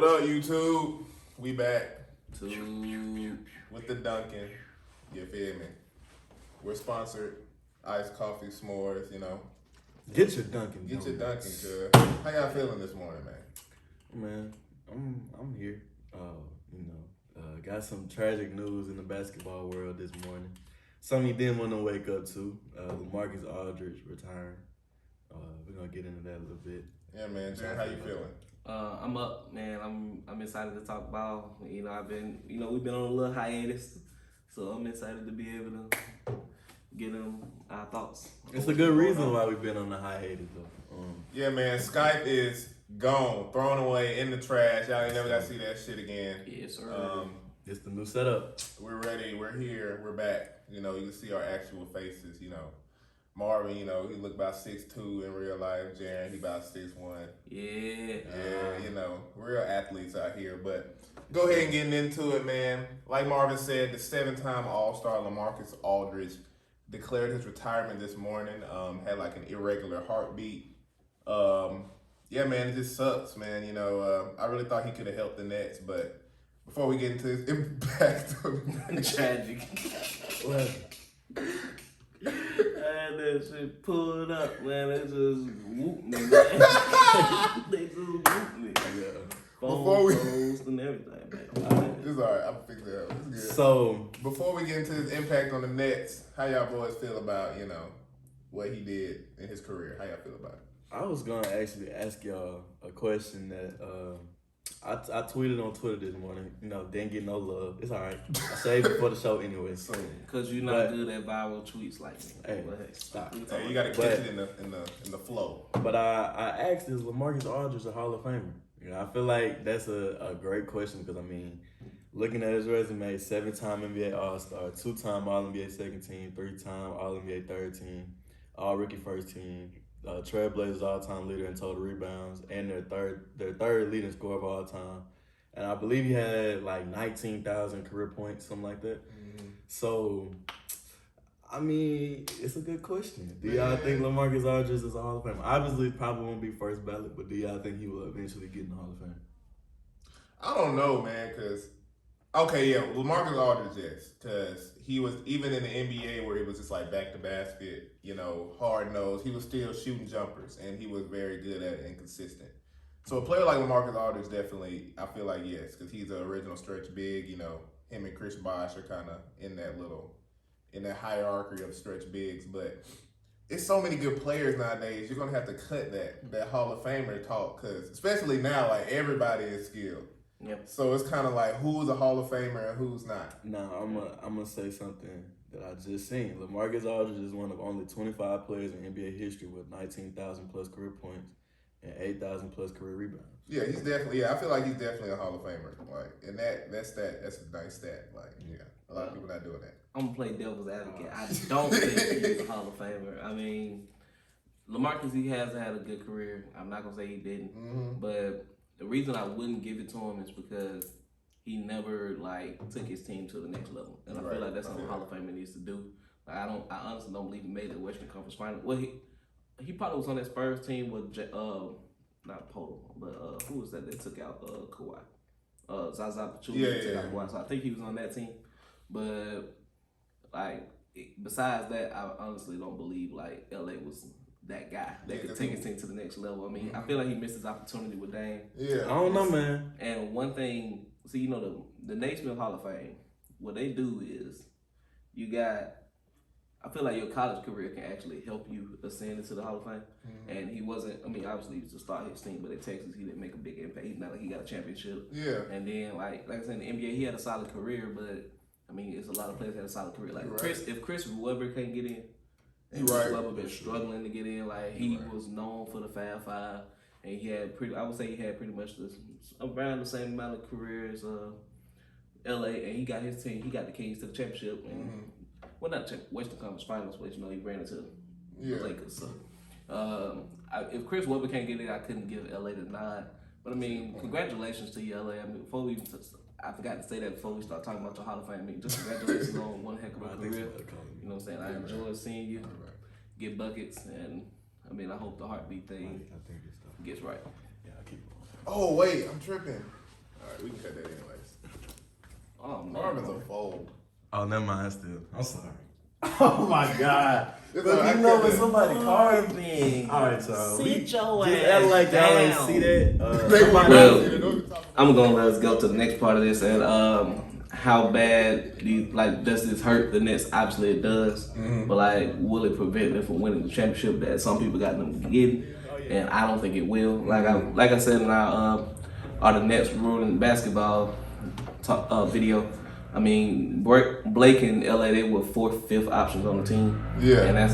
up, YouTube? We back To with the Dunkin'. You feel me? We're sponsored. Iced coffee, s'mores, you know. Get your Dunkin'. Get your Dunkin', cuz. How y'all feeling this morning, man? Man, I'm here. Got some tragic news in the basketball world this morning. Something you didn't want to wake up to. Lamarcus Aldridge retiring. We're gonna get into that a little bit. Yeah, man. Jarren, how you feeling? I'm up, man. I'm excited to talk ball. We've been on a little hiatus, so I'm excited to be able to get our thoughts. It's a good reason why we've been on the hiatus, though. Yeah, man. Skype is gone, thrown away in the trash. Y'all ain't never got to see that shit again. Yes, sir. It's the new setup. We're ready. We're here. We're back. You can see our actual faces. Marvin, he look about 6'2" in real life. Jarren, he about 6'1". Yeah. Real athletes out here. But go ahead and getting into it, man. Like Marvin said, the 7-time All-Star Lamarcus Aldridge declared his retirement this morning. Had like an irregular heartbeat. Yeah, man, it just sucks, man. I really thought he could have helped the Nets, but before we get into his impact, Tragic. What? And that shit pulled up, man. They just whooped me, man. They just whooped me. Yeah. Before we- Closed and everything, man. it's all right. I'm fixing it up. It's good. So, Before we get into his impact on the Nets, how y'all boys feel about, what he did in his career? How y'all feel about it? I was gonna actually ask y'all a question that I tweeted on Twitter this morning. Didn't get no love. It's all right. I saved it for the show anyway. So, Cause you're not good at viral tweets like me. Hey, But hey, stop. hey, you gotta catch it in the flow. But I asked, is Lamarcus Aldridge a Hall of Famer? I feel like that's a great question because, looking at his resume, 7-time NBA All-Star, 2-time All-NBA second team, 3-time All-NBA third team, All-Rookie first team, Trailblazers all-time leader in total rebounds, and their third leading scorer of all time. And I believe he had like 19,000 career points, something like that. Mm-hmm. So, it's a good question. Do y'all think Lamarcus Aldridge is a Hall of Famer? Obviously, probably won't be first ballot, but do y'all think he will eventually get in the Hall of Fame? I don't know, man, because, Lamarcus Aldridge, yes, because he was, even in the NBA where he was just like back to basket, hard nose, he was still shooting jumpers, and he was very good at it and consistent. So a player like Lamarcus Aldridge definitely, I feel like, yes, because he's an original stretch big, him and Chris Bosh are kind of in that hierarchy of stretch bigs, but it's so many good players nowadays, you're going to have to cut that Hall of Famer talk, because especially now, like, everybody is skilled. Yep. So it's kind of like who's a Hall of Famer and who's not. Now, I'm gonna say something that I just seen. Lamarcus Aldridge is one of only 25 players in NBA history with 19,000 plus career points and 8,000 plus career rebounds. Yeah, he's definitely. I feel like he's definitely a Hall of Famer. Like, and that's a nice stat. Like, a lot of people not doing that. I'm gonna play devil's advocate. I don't think he's a Hall of Famer. Lamarcus, he has had a good career. I'm not gonna say he didn't, but the reason I wouldn't give it to him is because he never took his team to the next level, and I feel like that's what a Hall of Famer needs to do. I honestly don't believe he made the Western Conference Final. Well, he probably was on that Spurs team with not Polo, but who was that took out Kawhi? Zaza Pachulia took out Kawhi, so I think he was on that team. But besides that, I honestly don't believe LA was that guy that could take his team to the next level. I feel like he missed his opportunity with Dame. Yeah, I don't know, man. And one thing, the Naismith Hall of Fame, what they do is I feel like your college career can actually help you ascend into the Hall of Fame. And he wasn't, obviously he was to start his team, but at Texas he didn't make a big impact. He's not like he got a championship. Yeah. And then like I said, in the NBA he had a solid career, but it's a lot of players that had a solid career. If Chris Webber can't get in, and Chris Webber been struggling to get in, he was known for the Fab Five, and he had pretty much around the same amount of career as LA, and he got his team, he got the keys to the championship, and well, not Western Conference Finals, but he ran into the Lakers. So if Chris Webber can't get in, I couldn't give LA the nod. But congratulations to you, LA. I forgot to say that before we start talking about your Hall of Fame. Just congratulations on one heck of a career. You know what I'm saying? I enjoy seeing you get buckets, and I hope the heartbeat thing gets right. Yeah, I keep going. Oh wait, I'm tripping. right, we can cut that anyways. Oh, man. Marvin's a fold. Oh, never mind. Still, I'm sorry. Oh my God! It's But all right, you know I when cut somebody that. calls me. All right, y'all. Sit your Just ass act like y'all ain't down. see that. Well, I'm gonna let us go to the next part of this and how bad does this hurt the Nets? Obviously it does, but like will it prevent them from winning the championship that some people got them getting? And I don't think it will. Like I said in our are the Nets ruining basketball video. I mean, Blake and LA, they were 4th, 5th options on the team. Yeah. And that's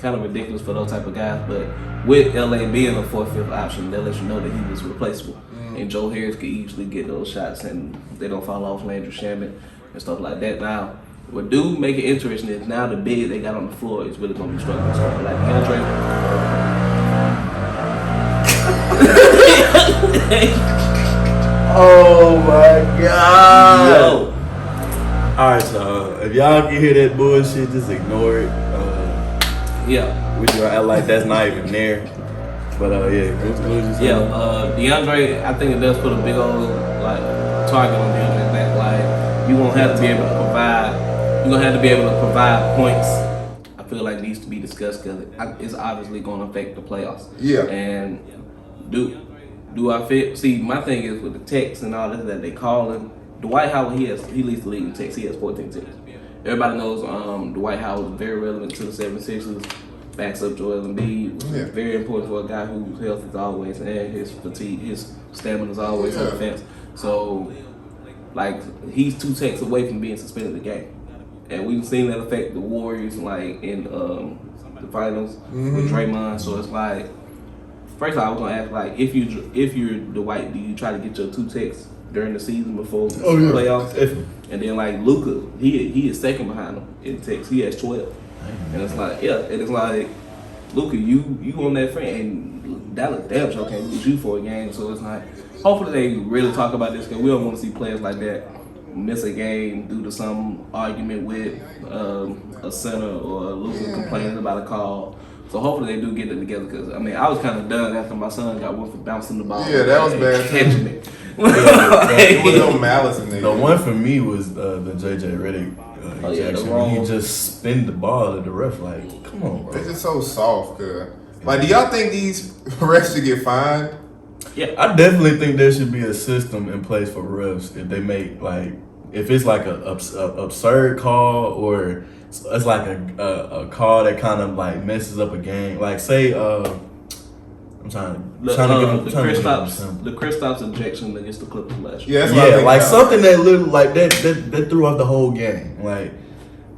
kind of ridiculous for those type of guys. But with LA being a 4th, 5th option, they let you know that he was replaceable. And Joe Harris could easily get those shots and they don't fall off Landry Shamet and stuff like that. Now, what do make it interesting is now the bid they got on the floor is really going to be struggling. So, like Andre. Oh my God! Yo. Alright, y'all. If y'all can hear that bullshit, just ignore it. Yeah. We just act like that's not even there. But yeah, what was you saying? DeAndre, I think it does put a big old target on DeAndre's back. Like you won't have to be able to provide. You're gonna have to be able to provide points. I feel like needs to be discussed because it's obviously going to affect the playoffs. Yeah. And do I fit? See, my thing is with the texts and all this that they call him. Dwight Howard, he leads the league in texts. He has 14 texts. Everybody knows Dwight Howard is very relevant to the 76ers. Backs up Joel Embiid, which is very important for a guy whose health is always and his fatigue, his stamina is always on the fence. So, like, he's 2 texts away from being suspended the game, and we've seen that affect the Warriors, like in the finals with Draymond. So it's like, first of all, I was gonna ask, like, if you're Dwight, do you try to get your 2 texts during the season before the playoffs? And then like Luka, he is second behind him in texts. He has 12. And it's like, and it's like, Luka, you on that friend, and Dallas damn sure can't lose you for a game. So it's like, hopefully they really talk about this because we don't want to see players like that miss a game due to some argument with a center or Luka complaining about a call. So hopefully they do get it together because I mean I was kind of done after my son got one for bouncing the ball. Yeah, that was bad. Catching it. It was no malice in there. The one for me was the JJ Redick ejection. He just spin the ball at the ref. Like, come on, bro. They're just so soft, cuz. Like, do y'all think these refs should get fined? Yeah, I definitely think there should be a system in place for refs if they make if it's like a absurd call or it's like a call that kind of like messes up a game. Like say I'm trying to give him the Kristaps injection against the Clippers last year. Yeah, like something that literally like that threw off the whole game. Like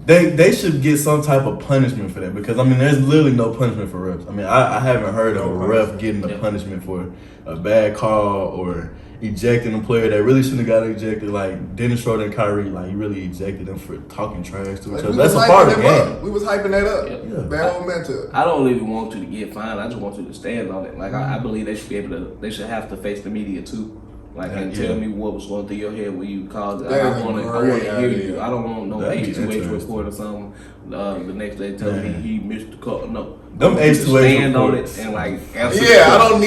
they should get some type of punishment for that because I mean there's literally no punishment for refs. I mean I haven't heard of a ref getting a punishment for a bad call or ejecting a player that really shouldn't have got ejected. Like Dennis Schroeder and Kyrie, like he really ejected them for talking trash to each other. That's a part of the game. We was hyping that up. Yeah. Bad old mentor. I don't even want you to get fined. I just want you to stand on it. Like I believe they should be able to. They should have to face the media too. Like and tell me what was going through your head when you called it. I want to hear you. I don't want no H2H report or something. The next day tell me he missed the call. No. Them H2H stand on it and like answer. Yeah, I don't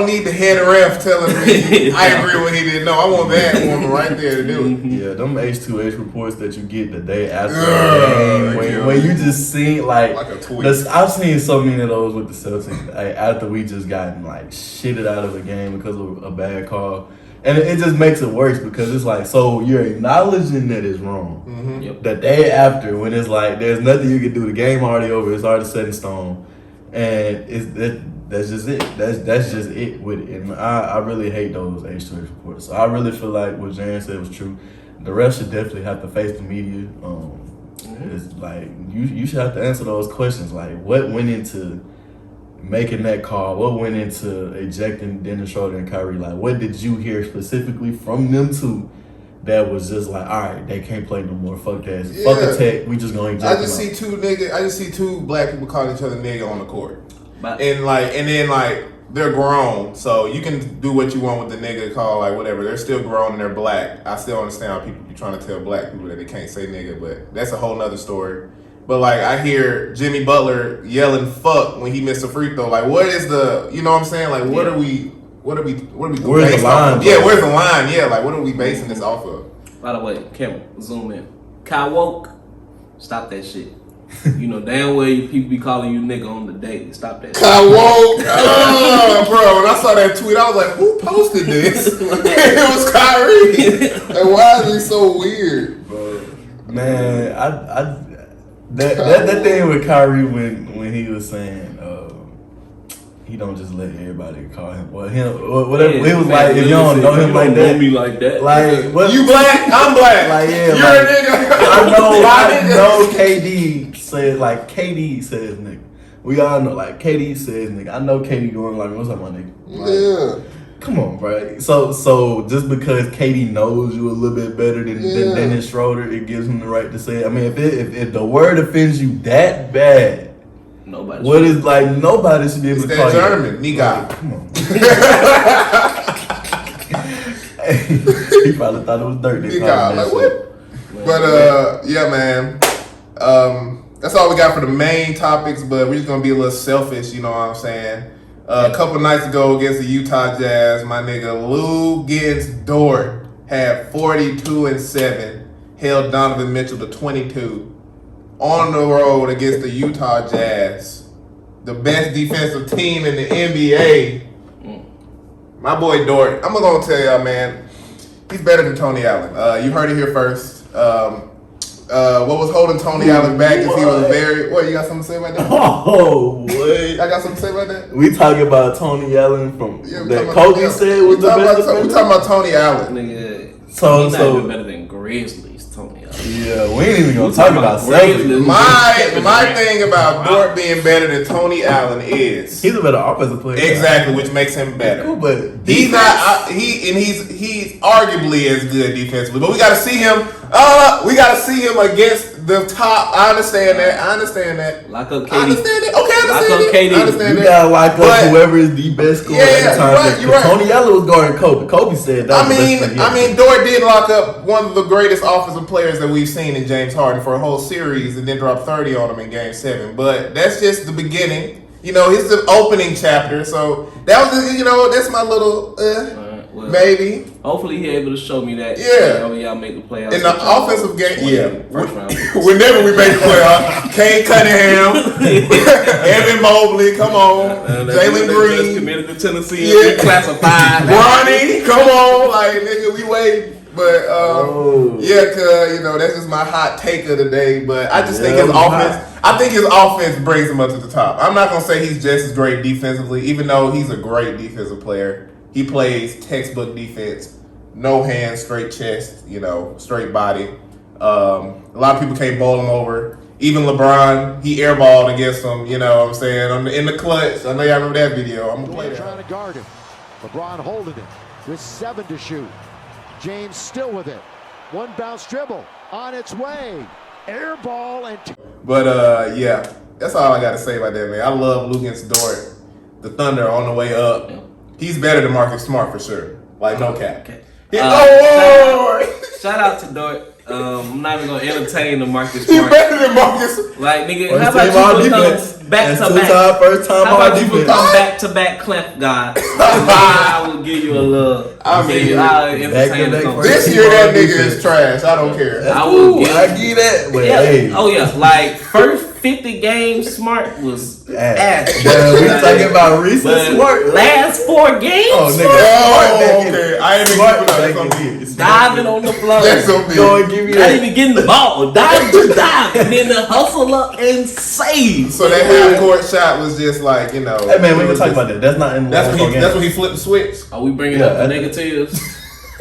need the head ref telling me I agree with what he didn't know. I want that woman right there to do it. Yeah, them H2H reports that you get the day after the game when you just see like a tweet. I've seen so many of those with the Celtics after we just gotten like shitted out of a game because of a bad call. And it just makes it worse because it's like, so you're acknowledging that it's wrong. Mm-hmm. Yep. The day after, when it's like, there's nothing you can do. The game already over. It's already set in stone. And that's just it. That's just it with it. And I really hate those H2H reports. So I really feel like what Jarren said was true. The refs should definitely have to face the media. It's like, you should have to answer those questions. Like, what went into making that call? What went into ejecting Dennis Schroeder and Kyrie? Like, what did you hear specifically from them two that was just like, all right, they can't play no more. Fuck that. Yeah. Fuck the tech. We just gonna eject I just see two black people calling each other nigga on the court, But, and then they're grown, so you can do what you want with the nigga call, like whatever. They're still grown and they're black. I still understand how people be trying to tell black people that they can't say nigga, but that's a whole nother story. But like I hear Jimmy Butler yelling fuck when he missed a free throw. Like what is the, you know what I'm saying? Like what are we, What are we Where's based the line, off of? bro? Yeah, where's the line? Yeah, like what are we basing this off of? By the way, camera, zoom in. Kyle Woke, stop that shit. You know damn well you people be calling you nigga on the daily. Stop that shit. Kyle Woke. Bro, when I saw that tweet, I was like, who posted this? It was Kyrie. Like, why is he so weird? Bro, man, that thing with Kyrie when he was saying he don't just let everybody call him. Well, whatever. Yeah, it was man, like if you don't know him like that, know me like that. like what, You black? I'm black. Like yeah, You're like, a nigga. I know. KD says like KD says nigga. We all know like KD says nigga. I know KD going like what's up my nigga. Like, Yeah. come on, bro. So just because KD knows you a little bit better than Dennis Schroeder, it gives him the right to say it. I mean, if the word offends you that bad, nobody should be able to call that you. German, nigga. Come on. He probably thought it was dirt. Nigga, like what? But yeah, man. That's all we got for the main topics. But we're just gonna be a little selfish, you know what I'm saying? A couple nights ago against the Utah Jazz, my nigga Lou Dort had 42-7, held Donovan Mitchell to 22 on the road against the Utah Jazz, the best defensive team in the NBA. My boy Dort, I'm gonna tell y'all, man, he's better than Tony Allen. You heard it here first. What was holding Tony Allen back is he was very. What, you got something to say about that? Oh, wait. I got something to say about that? We talking about Tony Allen from that Kobe said was the best defender? We talking about Tony Allen. Nigga, So he's not even better than Grizzlies, Tony Allen. Yeah, we ain't even gonna talk about Celtics. My thing about Dort being better than Tony Allen is he's a better offensive player. Exactly, which makes him better. Cool, but he's not. He's arguably as good defensively, but we got to see him. We got to see him against the top. I understand that. Lock up KD. I understand that. Okay, I understand Lock up that. KD. I understand You that. gotta lock up whoever is the best scorer at the time. You're right. Tony Allen was guarding Kobe. Kobe said that. I mean, Dort did lock up one of the greatest offensive players that we've seen in James Harden for a whole series, and then drop 30 on him in Game 7. But that's just the beginning. You know, it's the opening chapter. So that was, that's my little Well, maybe. Hopefully he able to show me that. Yeah. Y'all make the playoffs. In the offensive game, First round. Whenever we make the playoffs, Kane Cunningham, Evan Mobley, come on, Jalen Green, committed to Tennessee, classified. Ronnie, come on, like nigga, we wait. But cause that's just my hot take of the day. But I just think his offense. I think his offense brings him up to the top. I'm not gonna say he's just as great defensively, even though he's a great defensive player. He plays textbook defense, no hands, straight chest, straight body. A lot of people can't bowl him over. Even LeBron, he airballed against him. You know what I'm saying? In the clutch. I know y'all remember that video. I'm gonna play that. Trying to guard him. LeBron holding it with 7 to shoot. James still with it. One bounce dribble on its way. Air ball and. But that's all I got to say about that, man. I love Lukas Dort, the Thunder on the way up. He's better than Marcus Smart for sure. Like no cap. Okay. Shout out to Dort. I'm not even gonna entertain the Marcus Smart. He's better than Marcus. Like nigga, how about you become back to back? First time how about you become back to back clamp god? I will give you a little. I'll entertain the this year that nigga is trash. I don't care. I give that. But hey. Oh yeah, like first 50 games, Smart was ass. We talking about recent Smart. Last 4 games. Oh nigga, okay. I ain't even diving on the floor. That's so big. Not even getting the ball. Dive, and then the hustle up and save. So that half court shot was just like, Hey man, we gonna talk about that. That's not in the That's when he flipped the switch. Are we bringing up the negatives?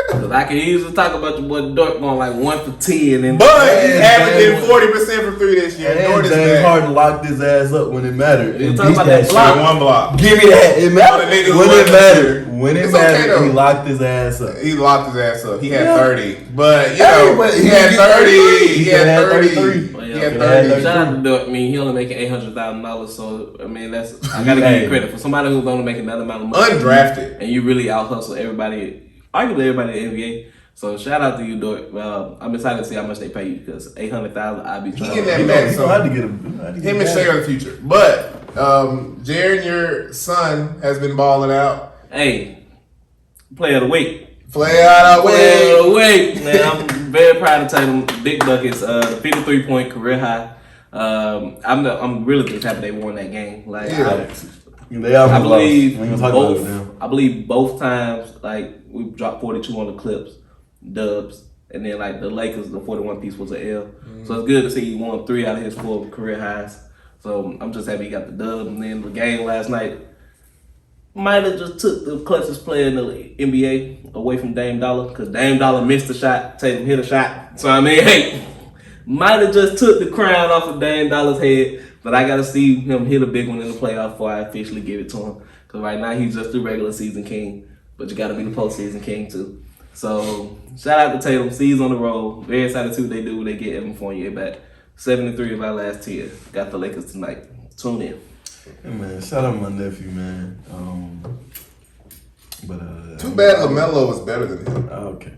Because I can easily talk about your boy Dort going like 1 for 10. But he's averaging 40% from 3 this year. And James Harden locked his ass up when it mattered. You talking about that block? One block. Give me that. It mattered. When it mattered, he locked his ass up. He locked his ass up. He had 30. But, he had 30. He had 33. He had 30. Shout out to Dort. I mean, he only making $800,000. So, I mean, I got to give you credit. For somebody who's only making that amount of money. Undrafted. And you really out hustle everybody. Arguably everybody in the NBA. So shout out to you, Dort. I'm excited to see how much they pay you because $800,000. I'd be trying. He getting that back. So I had to get him. Him and Shea are the future. But Jarren, your son has been balling out. Hey, Player of the week. Player of the week. Man, I'm very proud of Tatum. Big buckets. 53-point career high. I'm really just happy they won that game. Like, I believe both times, like, we dropped 42 on the Clips, Dubs, and then like the Lakers, the 41 piece was an L. So it's good to see he won 3 out of his 4 career highs. So I'm just happy he got the dub. And then the game last night might have just took the clutchest player in the NBA away from Dame Dollar, because Dame Dollar missed a shot, Tatum hit a shot. So I mean, hey, might have just took the crown off of Dame Dollar's head. But I gotta see him hit a big one in the playoff before I officially give it to him. Because right now he's just the regular season king, but you gotta be the postseason king too. So shout out to Tatum. C's on the roll. Very excited to see what they do when they get Evan Fournier back. 7-3 of our last 10. Got the Lakers tonight. Tune in. Hey man, shout out my nephew, man. Too bad LaMelo was better than him. Okay.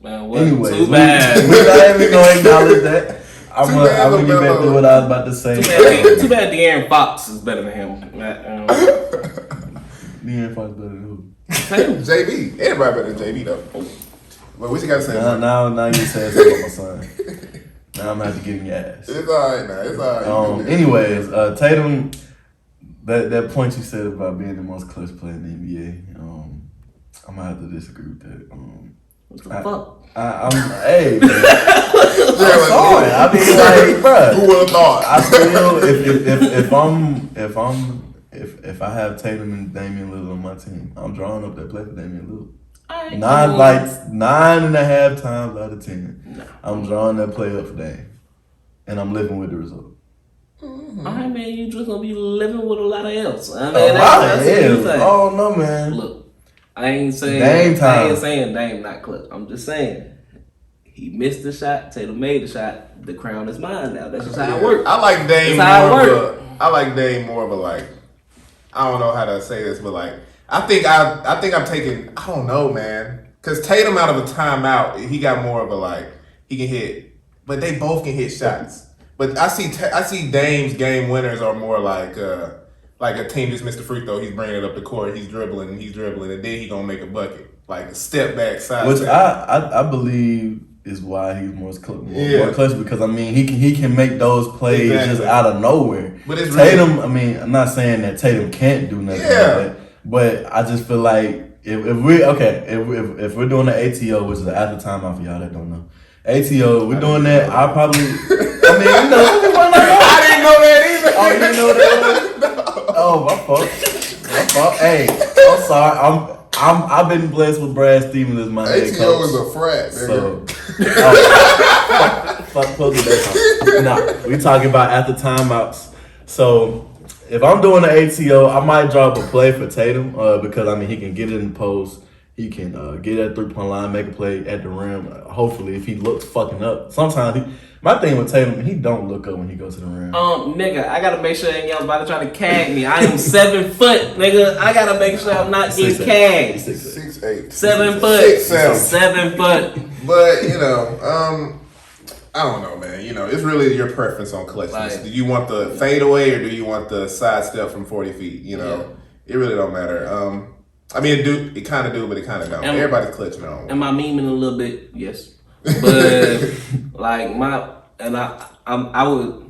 Man, what? Anyways, Too bad. We're not even gonna acknowledge that. I'm gonna get back to what I was about to say. Too bad De'Aaron Fox is better than him. De'Aaron Fox better than who? JB. Everybody better than JB though. Well, what you gotta say? Now you say something about my son. Now I'm gonna have to get in your ass. It's alright now. It's alright. Anyways, Tatum, that point you said about being the most clutch player in the NBA, I'm gonna have to disagree with that. What the fuck? Hey, man. I'm sorry. I mean, like, bro. Who would have thought? I still, if I have Tatum and Damian Lillard on my team, I'm drawing up that play for Damian Lillard. 9.5 times out of 10, I'm drawing that play up for Dame, and I'm living with the result. Mm-hmm. All right, man, you just gonna be living with a lot of else. I mean, that's oh no, man. Look. I ain't saying Dame not clutch. I'm just saying he missed the shot. Tatum made the shot. The crown is mine now. That's just how it works. I like Dame more of a like. I don't know how to say this, but like I think I'm taking. I don't know, man. Because Tatum out of a timeout, he got more of a like he can hit, but they both can hit shots. But I see Dame's game winners are more like a team just missed a free throw, he's bringing it up the court, he's dribbling, and then he gonna make a bucket. Like a step back side. Which I believe is why he's more clutch, because I mean he can make those plays just out of nowhere. But it's Tatum, I mean, I'm not saying that Tatum can't do nothing like that, but I just feel like if we're doing the ATO, which is the after timeout for y'all that don't know. ATO, we're doing that. I probably, I mean, you know, I didn't know that either. Oh, you didn't know that? Oh, my fault. Hey, I'm sorry. I've been blessed with Brad Stevens as my head coach. ATO is a frat, nigga. So, nah, we talking about after timeouts. So if I'm doing the ATO, I might drop a play for Tatum because I mean he can get it in the post. He can get at 3-point line, make a play at the rim. Hopefully, if he looks fucking up. Sometimes my thing with Tatum, he don't look up when he goes to the rim. Nigga, I gotta make sure ain't y'all about to try to cag me. I am 7 foot, nigga. I gotta make sure I'm not getting cagged. 6'8". 7 foot. 6'7". 7 foot. But you know, I don't know, man. You know, it's really your preference on clutchness. Right. Do you want the fadeaway or do you want the sidestep from 40 feet? You know, it really don't matter. I mean, it kind of do, but it kind of don't. Everybody's clutching on. Am I memeing a little bit? Yes. But like I would,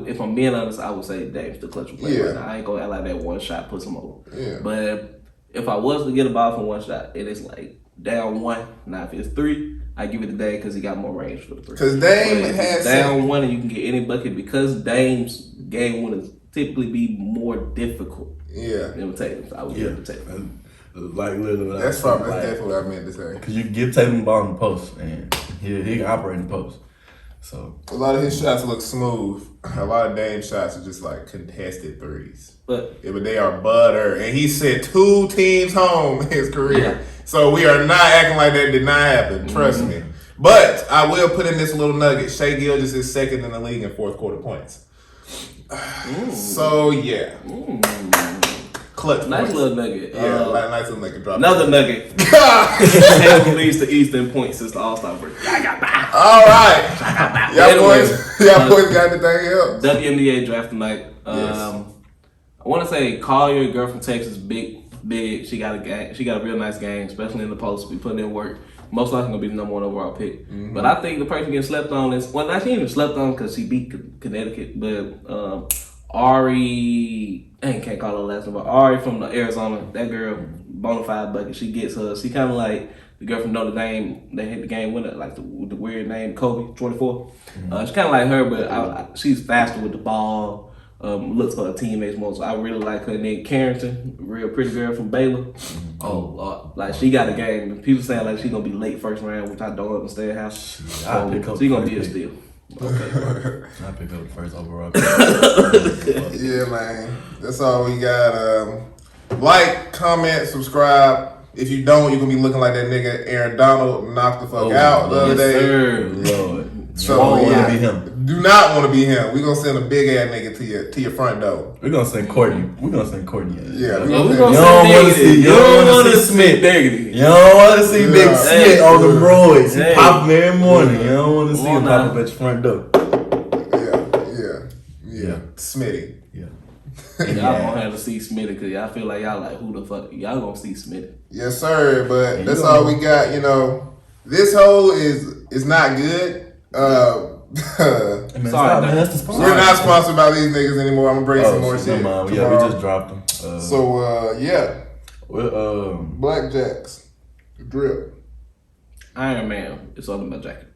if I'm being honest, I would say Dame's the clutch player. Right now. I ain't gonna act like that one shot puts him over. Yeah. But if I was to get a ball from one shot, it is like down 1. Now if it's 3, I give it to Dame because he got more range for the 3. Because Dame has down 1 and you can get any bucket because Dame's game winners typically be more difficult. Yeah. Than Tatum. So I would give it to Tatum. Like literally, that's definitely what I meant to say. Because you give Tatum the ball in the post, and he can operate in the post. So a lot of his shots look smooth. A lot of Dame shots are just like contested threes. But they are butter, and he sent 2 teams home in his career. Yeah. So we are not acting like that did not happen. Trust me. But I will put in this little nugget. Shai Gilgeous is second in the league in fourth quarter points. So yeah. Clutch nice points. Little nugget. Yeah, nice little nugget. Drop another nugget. Tatum leads the East in points since the All-Star break. All right. Y'all boys got anything else? WNBA draft tonight. I want to say call your girl from Texas, big big. She got a game. She got a real nice game, especially in the post. We put in work. Most likely gonna be the number 1 overall pick. Mm-hmm. But I think the person getting slept on is not she even slept on because she beat Connecticut, but Ari. I can't call her last name, but Ari from the Arizona. That girl, bona fide bucket. She gets her. She kind of like the girl from Notre Dame. They hit the game winner, like the weird name, Kobe, 24. Mm-hmm. She's kind of like her, but she's faster with the ball. Looks for her teammates more, so I really like her. And then Carrington, real pretty girl from Baylor. Oh, like she got a game. People saying like she's gonna be late first round, which I don't understand how. She's gonna be a steal. Okay, I pick up the first overall. Yeah, man. That's all we got. Like, comment, subscribe. If you don't, you're gonna be looking like that nigga Aaron Donald knocked the fuck out the other day. Sir. Lord. So want to be him. Do not want to be him. We're gonna send a big ass nigga to your front door. We're gonna send Courtney. Yeah, you don't want to see. You don't want to see Smith. You don't want to see Big Smith on the roids. He pop him every morning. You don't want to see him pop up at your front door. Yeah. Smitty. Y'all gonna have to see Smitty because y'all feel like y'all like who the fuck y'all gonna see Smitty. Yes, sir. But that's all we got. This hole is not good. Sorry, man, that's the sponsor. We're not sponsored by these niggas anymore. I'm gonna bring some more shit. Yeah, we just dropped them. Blackjacks, drip. Iron Man. It's all in my jacket.